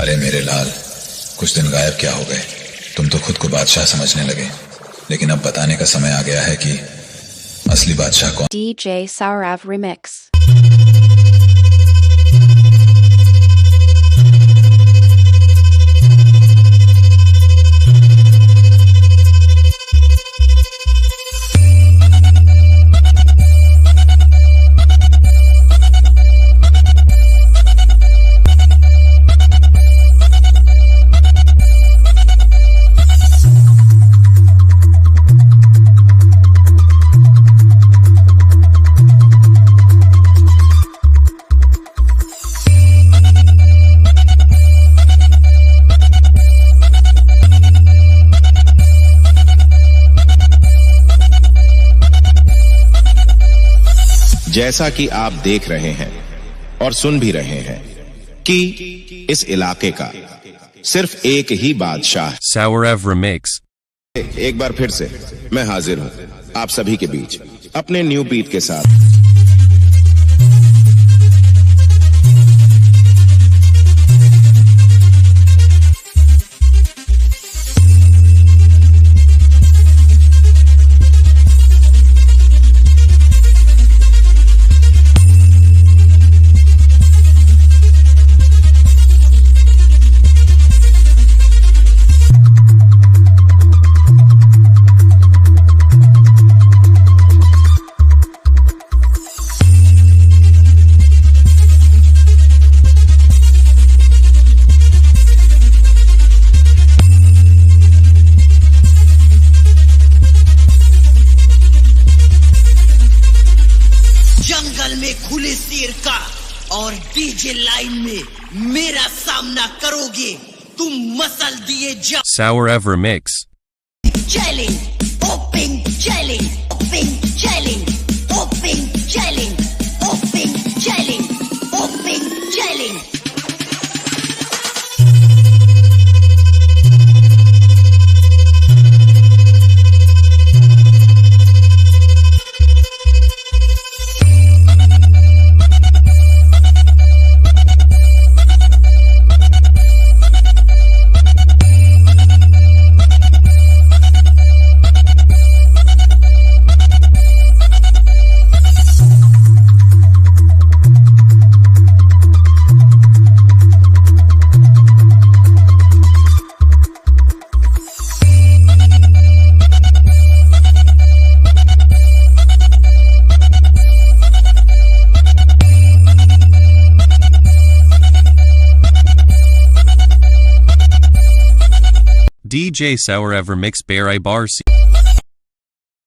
अरे मेरे लाल, कुछ दिन गायब क्या हो गए। तुम तो खुद को बादशाह समझने लगे, लेकिन अब बताने का समय आ गया है कि असली बादशाह कौन। DJ Saurav Remix. जैसा कि आप देख रहे हैं और सुन भी रहे हैं कि इस इलाके का सिर्फ एक ही बादशाह। Saurav Remix. एक बार फिर से मैं हाजिर हूं आप सभी के बीच अपने न्यू बीट के साथ। जंगल में खुले शेर का और डीजे लाइन में मेरा सामना करोगे तुम मसल दिए जा। Saurav Remix. Challenge open challenge open challenge open challenge open challenge open challenge. DJ Saurav Remix Barai Barsi.